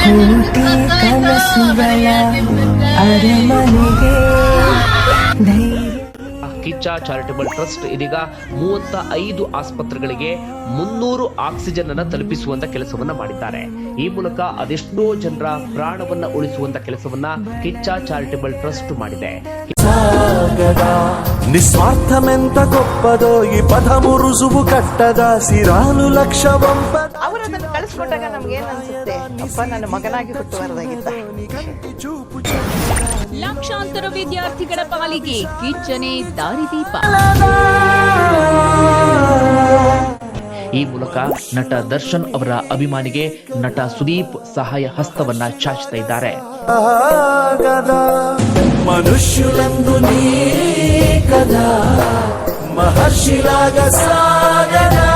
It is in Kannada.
ಕೋಟಿ ಕನಸುಗಳ ಅರಮನೆಗೆ ಧೈರ್ಯ. ಕಿಚ್ಚ ಚಾರಿಟಬಲ್ ಟ್ರಸ್ಟ್ ಇದೀಗ 35 ಆಸ್ಪತ್ರೆಗಳಿಗೆ 300 ಆಕ್ಸಿಜನ್ ಅನ್ನು ತಲುಪಿಸುವಂತ ಕೆಲಸವನ್ನ ಮಾಡಿದ್ದಾರೆ. ಈ ಮೂಲಕ ಅದೆಷ್ಟೋ ಜನರ ಪ್ರಾಣವನ್ನ ಉಳಿಸುವಂತ ಕೆಲಸವನ್ನ ಕಿಚ್ಚ ಚಾರಿಟಬಲ್ ಟ್ರಸ್ಟ್ ಮಾಡಿದೆ. ನಿಸ್ವಾರ್ಥಮೆಂತ ಗೊಪ್ಪದೋ ಈ ಪದಮು ರುಜುವು ಕಟ್ಟದ ಸಿರಾಲು ಲಕ್ಷ ಅವರು ಅದನ್ನು ಕಳಿಸ್ಕೊಟ್ಟಾಗ ನಮ್ಗೆ ಏನ್ ಅನ್ಸುತ್ತೆ, ಅಪ್ಪ ನನ್ನ ಮಗನಾಗಿ ಹುಟ್ಟುವರದಾಗಿದ್ದ. ಲಕ್ಷಾಂತರ ವಿದ್ಯಾರ್ಥಿಗಳ ಪಾಲಿಗೆ ಕಿಚ್ಚನೆ ದಾರಿದೀಪ. ಈ ಮೂಲಕ ನಟ ದರ್ಶನ್ ಅವರ ಅಭಿಮಾನಿಗೆ ನಟ ಸುದೀಪ್ ಸಹಾಯ ಹಸ್ತವನ್ನ ಚಾಚ್ತಾ ಇದ್ದಾರೆ. ಮನುಷ್ಯುలందు నీ కదా మహర్షిలాగా సాగదా